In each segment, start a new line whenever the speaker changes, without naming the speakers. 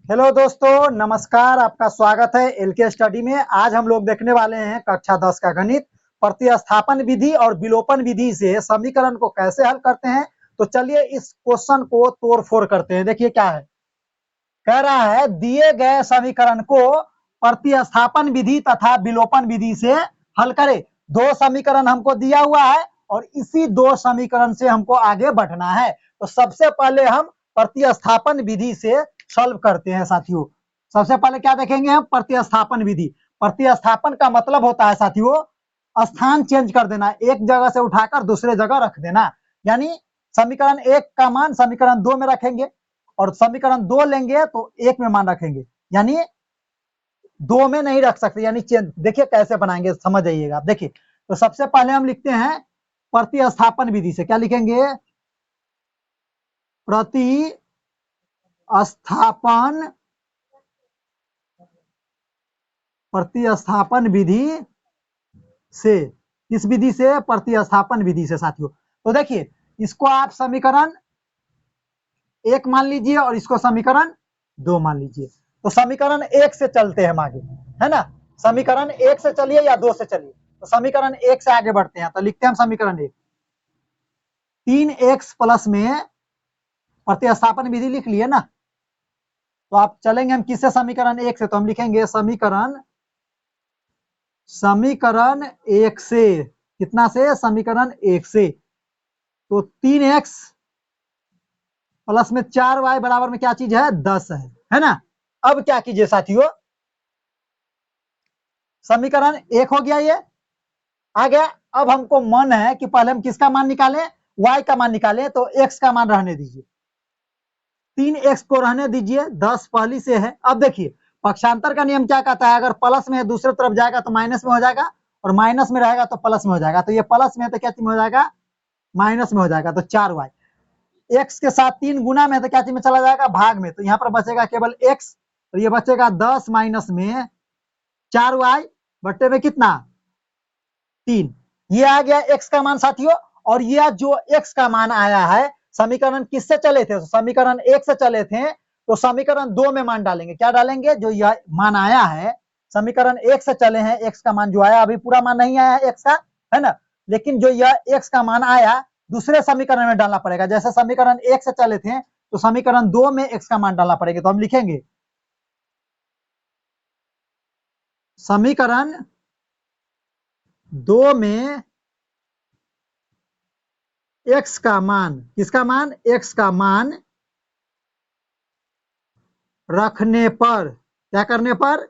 Hello दोस्तों, नमस्कार। आपका स्वागत है एलके स्टडी में। आज हम लोग देखने वाले हैं कक्षा 10 का गणित। प्रतिस्थापन विधि और विलोपन विधि से समीकरण को कैसे हल करते हैं। तो चलिए इस क्वेश्चन को तोड़ फोड़ करते हैं। देखिए क्या है, कह रहा है दिए गए समीकरण को प्रतिस्थापन विधि तथा विलोपन विधि से हल करें। दो समीकरण हमको दिया हुआ है और इसी दो समीकरण से हमको आगे बढ़ना है। तो सबसे पहले हम प्रतिस्थापन विधि से सॉल्व करते हैं साथियों। सबसे पहले क्या देखेंगे हम, प्रतिस्थापन विधि। प्रतिस्थापन का मतलब होता है साथियों स्थान चेंज कर देना, एक जगह से उठाकर दूसरे जगह रख देना। यानी समीकरण एक का मान समीकरण दो में रखेंगे और समीकरण दो लेंगे तो एक में मान रखेंगे, यानी दो में नहीं रख सकते, यानी चेंज। देखिए कैसे बनाएंगे, समझ आइएगा। देखिए तो सबसे पहले हम लिखते हैं प्रतिस्थापन विधि से। क्या लिखेंगे, प्रतिस्थापन प्रतिस्थापन विधि से। किस विधि से? प्रतिस्थापन विधि से साथियों। तो देखिए इसको आप समीकरण एक मान लीजिए और इसको समीकरण दो मान लीजिए। तो समीकरण एक से चलते हैं हम आगे, है ना। समीकरण एक से चलिए या दो से चलिए। तो समीकरण एक से आगे बढ़ते हैं। तो लिखते हैं हम समीकरण एक। 3x प्लस में प्रतिस्थापन विधि लिख लिए ना। तो आप चलेंगे हम किससे? समीकरण एक से। तो हम लिखेंगे समीकरण एक से। कितना से? समीकरण एक से। तो 3x प्लस में 4y बराबर में क्या चीज है? 10 है ना। अब क्या कीजिए साथियों, समीकरण एक हो गया, ये आ गया। अब हमको मन है कि पहले हम किसका मान निकालें? y का मान निकालें। तो x का मान रहने दीजिए, 3x को रहने दीजिए, 10 पहली से है। अब देखिए पक्षांतर का नियम क्या कहता है, अगर प्लस में दूसरे तरफ जाएगा तो माइनस में हो जाएगा और माइनस में रहेगा तो प्लस में हो जाएगा। तो ये प्लस में है तो क्या चीज में हो जाएगा? माइनस में हो जाएगा। तो 4y x के साथ 3 गुना में है तो क्या चीज में चला जाएगा? भाग में। तो यहाँ पर बचेगा केवल x। तो ये बचेगा 10 माइनस में 4y बट्टे में कितना? 3। ये आ गया x का मान साथियों। और यह जो x का मान आया है, समीकरण किससे चले थे? तो समीकरण एक से चले थे। तो समीकरण दो में मान डालेंगे। क्या डालेंगे? जो यह मान आया है, समीकरण एक से चले हैं, x का मान जो आया, अभी पूरा मान नहीं आया है x का, है ना। लेकिन जो यह x का मान आया दूसरे समीकरण में डालना पड़ेगा। जैसे समीकरण एक से चले थे तो समीकरण दो में x का मान डालना पड़ेगा। तो हम लिखेंगे समीकरण दो में x का मान, किसका मान? x का मान रखने पर। क्या करने पर?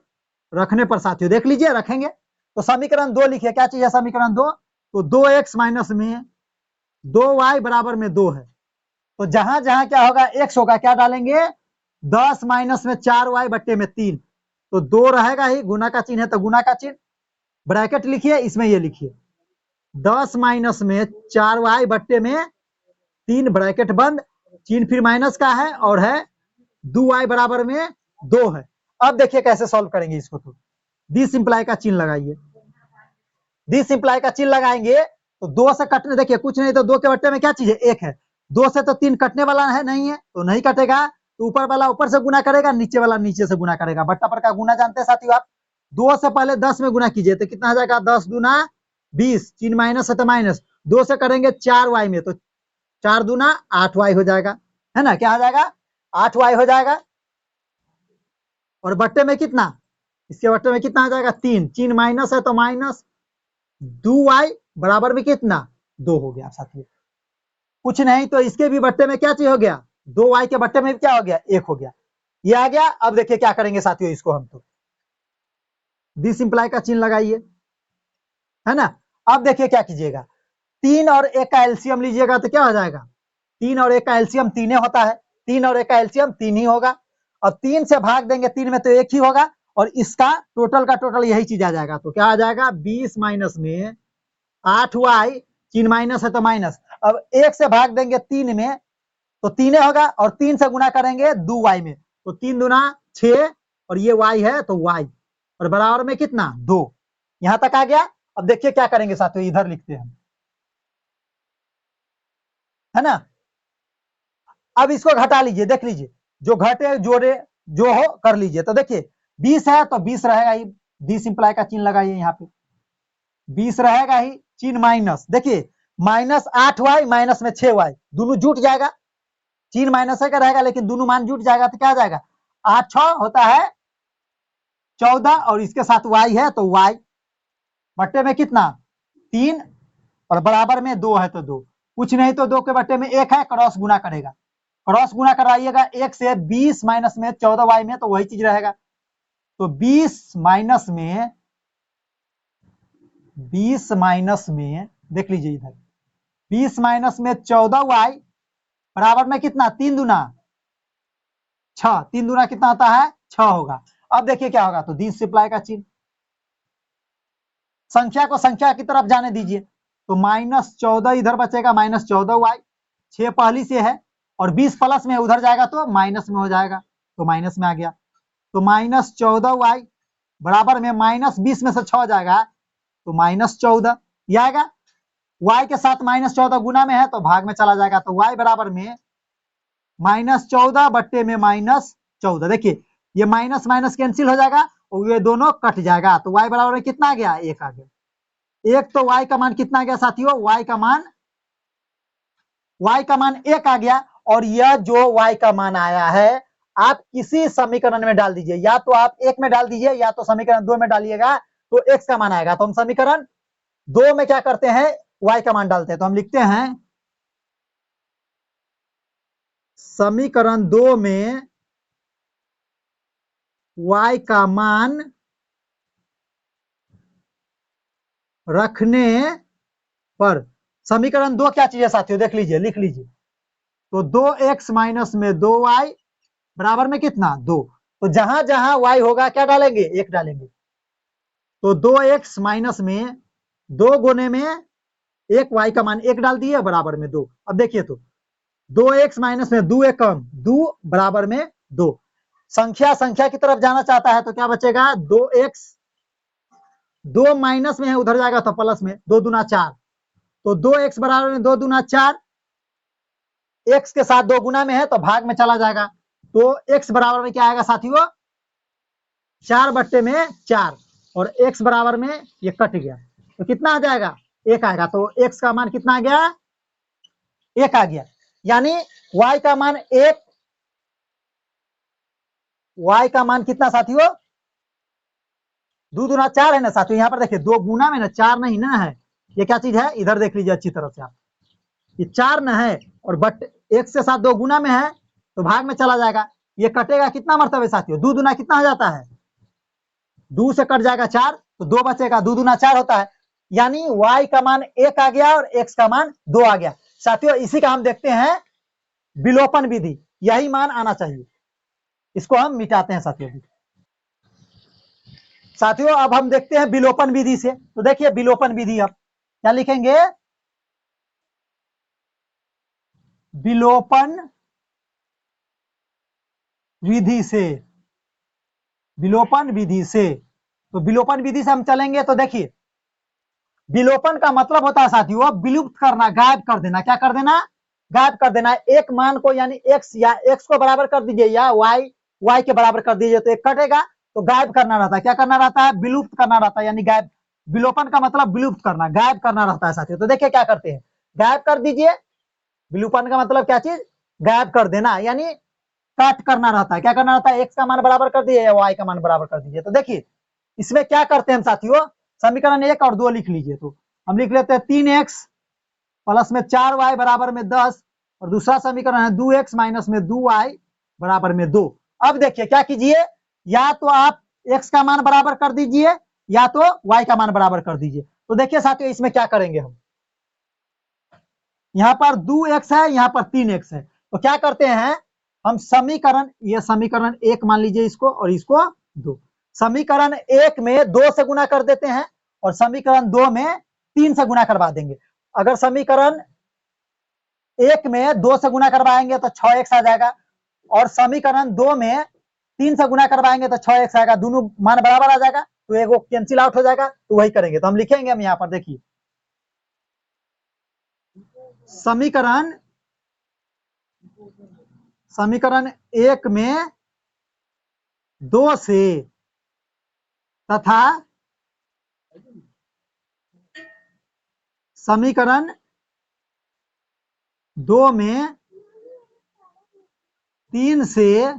रखने पर साथियों। देख लीजिए रखेंगे तो समीकरण दो लिखिए। क्या चीज है समीकरण दो? तो 2x माइनस में 2y बराबर में 2 है। तो जहां जहां क्या होगा? x होगा, क्या डालेंगे? 10 माइनस में 4y बट्टे में 3। तो 2 रहेगा ही, गुना का चिन्ह है तो गुना का चिन्ह, ब्रैकेट लिखिए, इसमें ये लिखिए 10 माइनस में 4y बट्टे में 3 ब्रैकेट बंद, चिन्ह फिर माइनस का है और है 2y बराबर में 2 है। अब देखिए कैसे सॉल्व करेंगे इसको। तो डी सिंप्लाई का चिन्ह लगाइए। डी सिंप्लाई का चिन्ह लगाएंगे तो दो से कटने, देखिए कुछ नहीं तो दो के बट्टे में क्या चीज है? एक है। दो से तो तीन कटने वाला है नहीं है, तो नहीं कटेगा। तो ऊपर वाला ऊपर से गुना करेगा, नीचे वाला नीचे से गुना करेगा। बट्टा पर का गुना जानते हैं साथियों आप। दो से पहले 10 में गुना कीजिए तो कितना आ जाएगा? 10 दूना 20, चिन्ह माइनस है तो माइनस। दो से करेंगे 4y में तो 4 दूना 8y हो जाएगा, है ना। क्या हो जाएगा? 8y हो जाएगा। और बट्टे में कितना? इसके बट्टे में कितना आ जाएगा? 3, चिन्ह माइनस है तो माइनस, 2y बराबर में कितना? 2 हो गया साथियों। कुछ नहीं तो इसके भी बट्टे में क्या चीज हो गया? 2y के बट्टे में क्या हो गया? 1 हो गया। ये आ गया। अब देखिए क्या करेंगे साथियों इसको हम। तो डी सिंप्लाई का चिन्ह लगाइए, है ना। अब देखिए क्या कीजिएगा, 3 और 1 का एलसीएम लीजिएगा तो क्या हो जाएगा? 3 और 1 का एलसीएम 3 होता है। 3 और 1 का एलसीएम 3 ही होगा। और 3 से भाग देंगे 3 में तो 1 ही होगा। और इसका टोटल का टोटल यही चीज आ जाएगा। तो क्या आ जाएगा? 20 माइनस में 8y, चिन्ह माइनस है तो माइनस। अब 1 से भाग देंगे 3 में तो 3 होगा और 3 से गुना करेंगे 2y में तो 3 दूना 6 और ये y है तो y और बराबर में कितना? 2। यहां तक आ गया। अब देखिए क्या करेंगे साथियों, इधर लिखते हैं, है ना। अब इसको घटा लीजिए, देख लीजिए जो घटे जोड़े जो हो कर लीजिए। तो देखिए 20 है तो 20 रहेगा ही, 20 इंप्लाई का चिन्ह लगाइए यहाँ पे, 20 रहेगा ही, चिन्ह माइनस, देखिए -8y माइनस में 6y, दोनों जुट जाएगा, चिन्ह माइनस का रहेगा लेकिन दोनों मान जुट जाएगा तो क्या आ जाएगा, 8 6 होता है 14 और इसके साथ y है तो y बट्टे में कितना 3 और बराबर में 2 है तो 2, कुछ नहीं तो 2 के बट्टे में 1 है, क्रॉस गुना करेगा, क्रॉस गुना कराइएगा 1 से 20 माइनस में 14y में तो वही चीज रहेगा। तो 20 माइनस में देख लीजिए इधर 20 माइनस में 14y बराबर में कितना 3 दूना 6, 3 दूना कितना होता है 6 होगा। अब देखिए क्या होगा, तो 20 सिप्लाई का चिन्ह, संख्या को संख्या की तरफ जाने दीजिए, तो -14 इधर बचेगा, -14y, 6 पहली से है और 20 प्लस में उधर जाएगा तो माइनस में हो जाएगा, तो माइनस में आ गया, तो -14y बराबर में -20 में से 6 जाएगा तो -14 ये आएगा, y के साथ -14 गुना में है तो भाग में चला जाएगा, तो y बराबर में -14 बट्टे में -14, देखिए ये माइनस माइनस कैंसिल हो जाएगा और ये दोनों कट जाएगा, तो y बराबर में कितना आ गया 1 आ गया। एक तो y का मान कितना आ गया साथियों, y का मान 1 आ गया, और यह जो y का मान आया है आप किसी समीकरण में डाल दीजिए, या तो आप 1 में डाल दीजिए या तो समीकरण 2 में डालिएगा तो x का मान आएगा। तो हम समीकरण 2 में क्या करते हैं y का मान डालते हैं, तो हम लिखते हैं समीकरण 2 में y का मान रखने पर, समीकरण 2 क्या चीज है साथियों देख लीजिए, लिख लीजिए, तो 2x माइनस में 2y बराबर में कितना 2, तो जहां जहां y होगा क्या डालेंगे 1 डालेंगे, तो 2x माइनस में 2 गुने में 1 y का मान 1 डाल दिए बराबर में 2। अब देखिए तो 2x माइनस में 2 1 कम 2 बराबर में 2, संख्या संख्या की तरफ जाना चाहता है तो क्या बचेगा 2x, 2 माइनस में है उधर जाएगा तो प्लस में, 2 दूना 4, तो 2x बराबर में 2 दूना 4, x के साथ 2 गुना में है तो भाग में चला जाएगा, तो x बराबर में क्या आएगा साथियों 4 बट्टे में 4 और x बराबर में ये कट गया तो कितना आ जाएगा 1 आएगा, तो x का मान कितना आ गया 1 आ गया, यानी y का मान 1, y का मान कितना साथियों 2 दूना 4 है ना साथियों, यहाँ पर देखिए 2 गुना में ना 4 नहीं ना है, ये क्या चीज है इधर देख लीजिए अच्छी तरह से आप, ये 4 न है और बट एक से साथ 2 गुना में है तो भाग में चला जाएगा, ये कटेगा कितना मरतबे साथियों 2 दूना कितना हो जाता है 2 से कट जाएगा 4 तो 2 बचेगा, 2 दूना 4 होता है, यानी y का मान 1 आ गया और x का मान 2 आ गया। साथियों इसी का हम देखते हैं विलोपन विधि, यही मान आना चाहिए, इसको हम मिटाते हैं साथियों। साथियों अब हम देखते हैं विलोपन विधि से, तो देखिए विलोपन विधि अब क्या लिखेंगे, विलोपन विधि से, विलोपन विधि से, तो विलोपन विधि से हम चलेंगे तो देखिए विलोपन का मतलब होता है साथियों विलुप्त करना, गायब कर देना, क्या कर देना गायब कर देना, एक मान को यानी x या x को बराबर कर दीजिए या y के बराबर कर दीजिए तो एक कटेगा, तो गायब करना रहता है, क्या करना रहता है विलुप्त करना रहता है, यानी गायब, विलोपन का मतलब विलुप्त करना, गायब करना रहता है साथियों। तो देखिए क्या करते हैं गायब कर दीजिए, विलोपन का मतलब क्या चीज गायब कर देना, यानी काट करना रहता है, क्या करना रहता है x का मान बराबर कर दीजिए या y का मान बराबर कर दीजिए। तो देखिए इसमें क्या करते हैं हम साथियों, समीकरण 1 और 2 लिख लीजिए, तो हम लिख लेते हैं 3x प्लस में 4y बराबर में 10 और दूसरा समीकरण है 2x माइनस में 2y बराबर में 2। अब देखिए क्या कीजिए, या तो आप x का मान बराबर कर दीजिए या तो y का मान बराबर कर दीजिए। तो देखिए साथियों इसमें क्या करेंगे हम, यहाँ पर 2x है यहाँ पर 3x है, तो क्या करते हैं हम समीकरण, ये समीकरण 1 मान लीजिए इसको और इसको 2, समीकरण 1 में 2 से गुना कर देते हैं और समीकरण 2 में 3 से गुना करवा देंगे। अगर समीकरण 1 में 2 से गुना करवाएंगे तो 6x आ जाएगा और समीकरण 2 में 3 से गुना करवाएंगे तो 6x आएगा, दोनों मान बराबर आ जाएगा तो एगो कैंसिल आउट हो जाएगा, तो वही करेंगे। तो हम लिखेंगे हम यहाँ पर देखिए समीकरण 1 में 2 से तथा समीकरण 2 में 3 से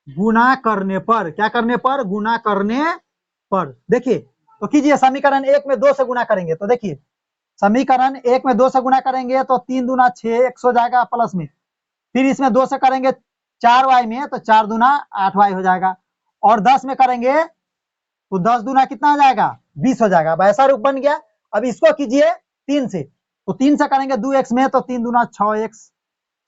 गुना करने पर, क्या करने पर? गुना करने पर। देखिए तो कीजिए, समीकरण 1 में 2 से गुना करेंगे तो देखिए, समीकरण 1 में 2 से गुना करेंगे तो 3 दूना 6, 100 जाएगा प्लस में, फिर इसमें 2 से करेंगे 4y में तो 4 दूना 8y हो जाएगा, और 10 में करेंगे तो 10 दूना कितना हो जाएगा? 20 हो जाएगा। अब ऐसा रूप बन गया। अब इसको कीजिए 3 से, तो 3 से करेंगे 2x में तो 3 दूना 6x,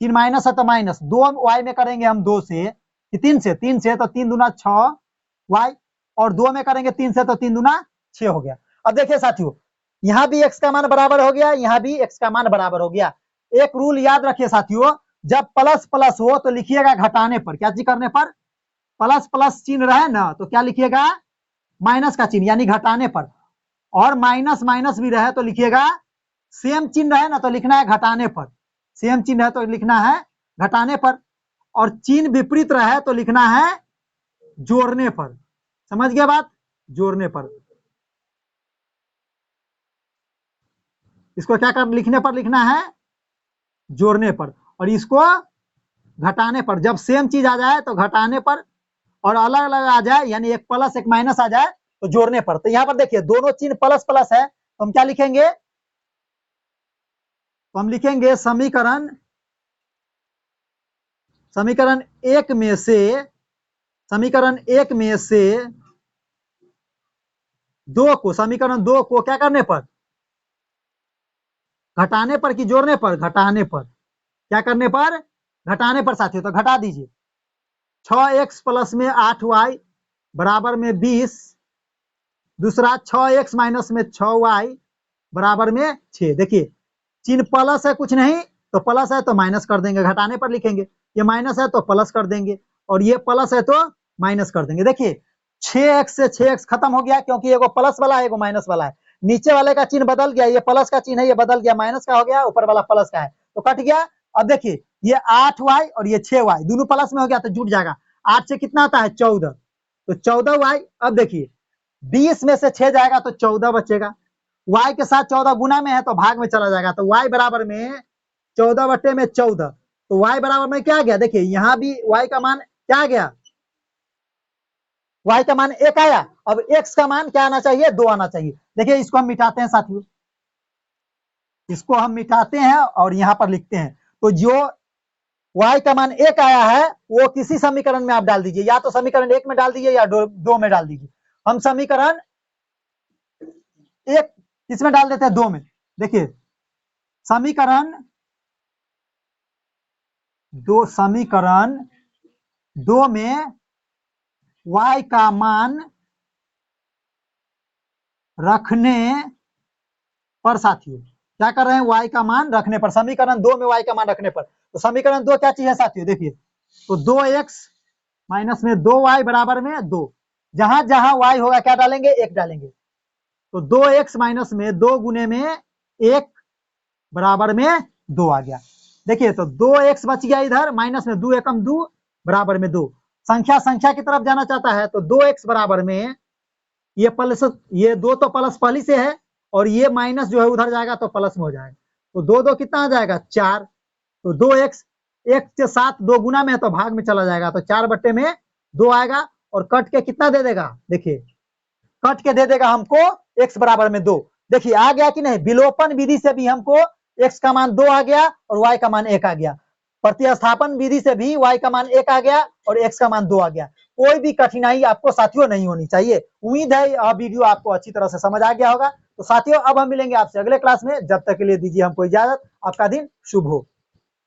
3 माइनस है तो माइनस, 2y में करेंगे हम 2 से, 3 से तो 3 दूना 6y, और 2 में करेंगे 3 से तो 3 दूना 6 हो गया। अब देखिए साथियों, यहाँ भी x का मान बराबर हो गया, यहाँ भी x का मान बराबर हो गया। एक रूल याद रखिए साथियों, जब प्लस प्लस हो तो लिखिएगा घटाने पर, क्या चीज करने पर? प्लस प्लस चिन्ह रहे ना तो क्या लिखिएगा? माइनस का चिन्ह, यानी घटाने पर। और माइनस माइनस भी रहे तो लिखिएगा, सेम चिन्ह रहे ना तो लिखना है घटाने पर, सेम चिन्ह है तो लिखना है घटाने पर, और चिन्ह विपरीत रहे तो लिखना है जोड़ने पर। समझ गया बात? जोड़ने पर। इसको क्या कर लिखने पर लिखना है? जोड़ने पर। और इसको घटाने पर। जब सेम चीज आ जाए तो घटाने पर, और अलग अलग आ जाए यानी एक प्लस एक माइनस आ जाए तो जोड़ने पर। तो यहाँ पर देखिए दोनों चिन्ह प्लस प्लस है तो हम क्या लिखेंगे? तो हम लिखेंगे समीकरण 1 में से, समीकरण 1 में से 2 को, समीकरण 2 को क्या करने पर? घटाने पर कि जोड़ने पर? घटाने पर। क्या करने पर? घटाने पर साथियों। तो घटा दीजिए, 6x प्लस में 8y बराबर में 20, दूसरा 6x माइनस में 6y बराबर में 6। देखिए चिन्ह प्लस है कुछ नहीं, तो प्लस है तो माइनस कर देंगे, घटाने पर लिखेंगे। ये माइनस है तो प्लस कर देंगे, और ये प्लस है तो माइनस कर देंगे। देखिए 6x से 6x खत्म हो गया, क्योंकि एगो प्लस वाला है एगो माइनस वाला है। नीचे वाले का चिन्ह बदल गया, ये प्लस का चिन्ह है, ये बदल गया, माइनस का हो गया, ऊपर वाला प्लस का है तो कट गया। अब देखिए ये 8y और ये 6y दोनों प्लस में हो गया तो जुट जाएगा। 8 से कितना आता है? 14, तो 14y। अब देखिए 20 में से 6 जाएगा तो 14 बचेगा, y के साथ 14 गुना में है तो भाग में चला जाएगा, तो y बराबर में 14 बट्टे में 14, तो y बराबर में क्या आ गया? देखिए यहाँ भी y का मान क्या आ गया? y का मान 1 आया। अब x का मान क्या आना चाहिए? 2 आना चाहिए। देखिए इसको हम मिटाते हैं साथियों, इसको हम मिटाते हैं और यहाँ पर लिखते हैं। तो जो y का मान 1 आया है वो किसी समीकरण में आप डाल दीजिए, या तो समीकरण 1 में डाल दीजिए या 2 में डाल दीजिए। हम समीकरण 1 किसमें डाल देते हैं? 2 में। देखिए समीकरण 2 में y का मान रखने पर साथियों, क्या कर रहे हैं? y का मान रखने पर, समीकरण 2 में y का मान रखने पर। तो समीकरण 2 क्या चीज है साथियों? देखिए तो 2x माइनस में 2y बराबर में 2, जहां जहां y होगा क्या डालेंगे? 1 डालेंगे, तो 2x माइनस में 2 गुने में 1 बराबर में 2 आ गया। देखिए तो 2x बच गया इधर, माइनस में 2 एकम 2 बराबर में 2। संख्या संख्या की तरफ जाना चाहता है तो 2x बराबर में ये प्लस, ये 2 तो प्लस पहली से है, और ये माइनस जो है उधर जाएगा तो प्लस में हो जाएगा, तो 2 2 कितना आ जाएगा? 4। तो 2x 1 के साथ 2 गुना में है तो भाग में चला जाएगा, तो 4 बट्टे में 2 आएगा, और कट के कितना दे देगा? देखिए कट के दे देगा हमको x बराबर में 2। देखिए आ गया कि नहीं? विलोपन विधि से भी हमको x का मान 2 आ गया और y का मान 1 आ गया। प्रतिस्थापन विधि से भी y का मान 1 आ गया और x का मान 2 आ गया। कोई भी कठिनाई आपको साथियों नहीं होनी चाहिए। उम्मीद है यह वीडियो आपको अच्छी तरह से समझ आ गया होगा। तो साथियों अब हम मिलेंगे आपसे अगले क्लास में, जब तक के लिए दीजिए हमको इजाजत। आपका दिन शुभ हो।